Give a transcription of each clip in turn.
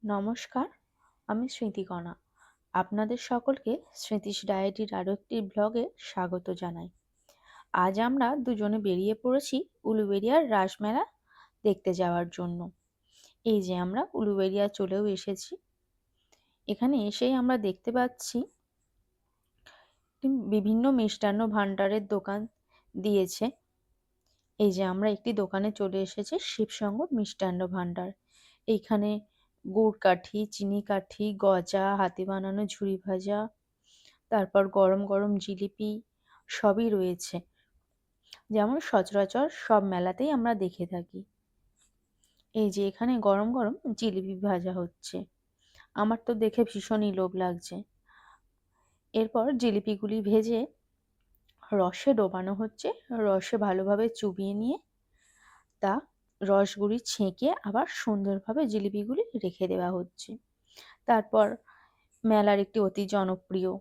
নমস্কার, আমি স্মৃতিকণা। আপনাদের সকলকে স্মৃতিস ডায়েরির আরও একটি ব্লগে স্বাগত জানাই। আজ আমরা দুজনে বেরিয়ে পড়েছি উলুবেড়িয়ার রাসমেলা দেখতে যাওয়ার জন্য। এই যে আমরা উলুবেড়িয়া চলেও এসেছি। এখানে এসেই আমরা দেখতে পাচ্ছি বিভিন্ন মিষ্টান্ন ভাণ্ডারের দোকান দিয়েছে। এই যে আমরা একটি দোকানে চলে এসেছি, শিবশঙ্কর মিষ্টান্ন ভাণ্ডার। এইখানে গুড় কাঠি, চিনি কাঠি, গজা, হাতে বানানো ঝুরি ভাজা, তারপর গরম গরম জিলিপি সবই রয়েছে, যেমন সচরাচর সব মেলাতেই আমরা দেখে থাকি। এই যে এখানে গরম গরম জিলিপি ভাজা হচ্ছে, আমার তো দেখে ভীষণই লোভ লাগছে। এরপর জিলিপিগুলি ভেজে রসে ডোবানো হচ্ছে, রসে ভালোভাবে চুবিয়ে নিয়ে তা রসগুলি ছেঁকে আবার সুন্দরভাবে জিলিপিগুলি রেখে দেওয়া হচ্ছে। তারপর মেলার একটি অতি জনপ্রিয়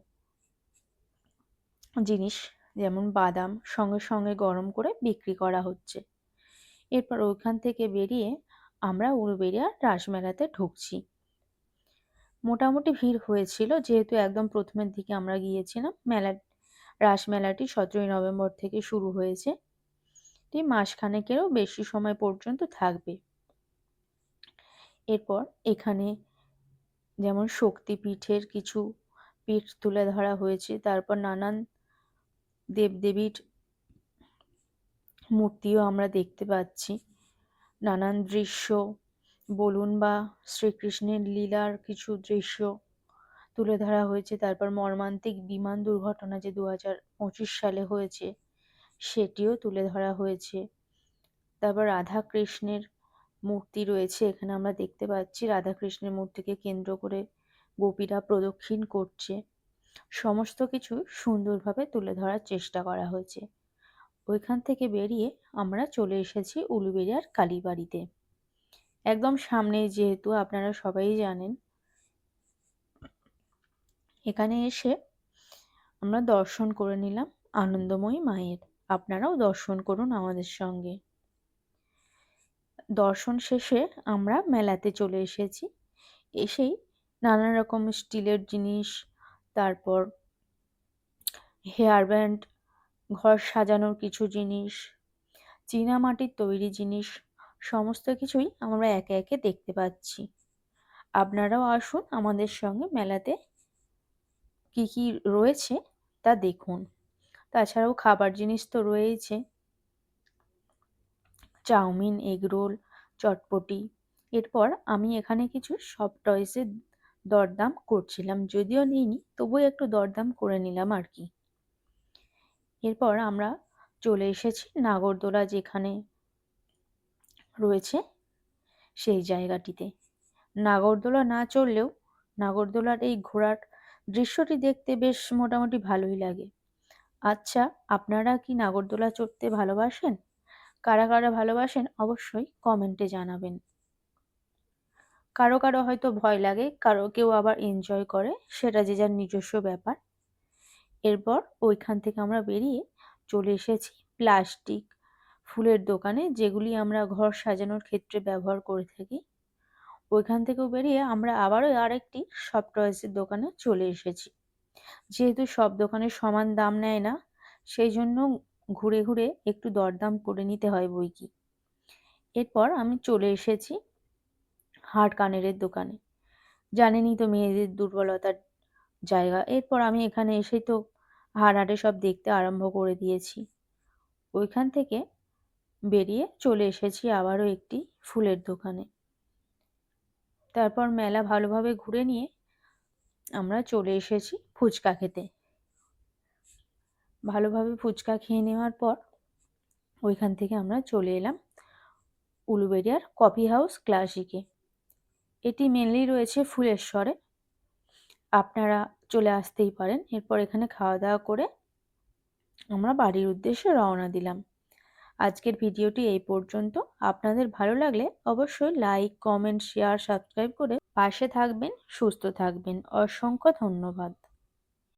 জিনিস যেমন বাদাম সঙ্গে সঙ্গে গরম করে বিক্রি করা হচ্ছে। এরপর ওইখান থেকে বেরিয়ে আমরা উলুবেড়িয়ার রাসমেলাতে ঢুকছি। মোটামুটি ভিড় হয়েছিল, যেহেতু একদম প্রথমের দিকে আমরা গিয়েছিলাম। রাসমেলাটি 17ই নভেম্বর থেকে শুরু হয়েছে, এটি মাসখানেকেরও বেশি সময় পর্যন্ত থাকবে। এরপর এখানে যেমন শক্তিপীঠের কিছু পিঠ তুলে ধরা হয়েছে, তারপর নানান দেবদেবীর মূর্তিও আমরা দেখতে পাচ্ছি। নানান দৃশ্য বলুন বা শ্রীকৃষ্ণের লীলার কিছু দৃশ্য তুলে ধরা হয়েছে। তারপর মর্মান্তিক বিমান দুর্ঘটনা যে 2025 সালে হয়েছে সেটিও তুলে ধরা হয়েছে। তারপর রাধাকৃষ্ণের মূর্তি রয়েছে, এখানে আমরা দেখতে পাচ্ছি রাধাকৃষ্ণের মূর্তিকে কেন্দ্র করে গোপীরা প্রদক্ষিণ করছে। সমস্ত কিছু সুন্দরভাবে তুলে ধরার চেষ্টা করা হয়েছে। ওইখান থেকে বেরিয়ে আমরা চলে এসেছি উলুবেড়িয়ার কালীবাড়িতে, একদম সামনে, যেহেতু আপনারা সবাই জানেন। এখানে এসে আমরা দর্শন করে নিলাম আনন্দময়ী মায়ের। আপনারাও দর্শন করুন আমাদের সঙ্গে। দর্শন শেষে আমরা মেলাতে চলে এসেছি। এসেই নানা রকম স্টিলের জিনিস, তারপর হেয়ার ব্যান্ড, ঘর সাজানোর কিছু জিনিস, চীনামাটির তৈরি জিনিস, সমস্ত কিছুই আমরা একে একে দেখতে পাচ্ছি। আপনারাও আসুন আমাদের সঙ্গে, মেলাতে কি কি রয়েছে তা দেখুন। তাছাড়াও খাবার জিনিস তো রয়েইছে, চাউমিন, এগরোল, চটপটি। এরপর আমি এখানে কিছু সফট টয়েসের দরদাম করছিলাম, যদিও নিইনি তবুও একটু দরদাম করে নিলাম আর কি। এরপর আমরা চলে এসেছি নাগরদোলা যেখানে রয়েছে সেই জায়গাটিতে। নাগরদোলা না চড়লেও নাগরদোলার এই ঘোরার দৃশ্যটি দেখতে বেশ মোটামুটি ভালোই লাগে। আচ্ছা, আপনারা কি নাগরদোলা চড়তে ভালোবাসেন? কারা কারা ভালোবাসেন অবশ্যই কমেন্টে জানাবেন। কারো কারো হয়তো ভয় লাগে, কেউ আবার এনজয় করে, সেটা যে যার নিজস্ব ব্যাপার। এরপর ওইখান থেকে আমরা বেরিয়ে চলে এসেছি প্লাস্টিক ফুলের দোকানে, যেগুলি আমরা ঘর সাজানোর ক্ষেত্রে ব্যবহার করে থাকি। ওইখান থেকেও বেরিয়ে আমরা আবারও আরেকটি সফট টয়েসের দোকানে চলে এসেছি। যেহেতু সব দোকানে সমান দাম নেয় না, সেই জন্য ঘুরে ঘুরে একটু দরদাম করে নিতে হয় বইকি। এরপর আমি চলে এসেছি হাড় কানেরের দোকানে। জানেনই তো মেয়েদের দুর্বলতার জায়গা। এরপর আমি এখানে এসেই তো হাড়ে সব দেখতে আরম্ভ করে দিয়েছি। ওইখান থেকে বেরিয়ে চলে এসেছি আবারও একটি ফুলের দোকানে। তারপর মেলা ভালোভাবে ঘুরে নিয়ে আমরা চলে এসেছি ফুচকা খেতে। ভালোভাবে ফুচকা খেয়ে নেওয়ার পর ওইখান থেকে আমরা চলে এলাম উলুবেড়িয়ার কফি হাউস ক্লাসিকে। এটি মেনলি রয়েছে ফুলেশ্বরে, আপনারা চলে আসতেই পারেন। এরপর এখানে খাওয়া দাওয়া করে আমরা বাড়ির উদ্দেশ্যে রওনা দিলাম। আজকের ভিডিওটি এই পর্যন্ত। আপনাদের ভালো লাগলে অবশ্যই লাইক, কমেন্ট, শেয়ার, সাবস্ক্রাইব করে পাশে থাকবেন। সুস্থ থাকবেন। অসংখ্য ধন্যবাদ।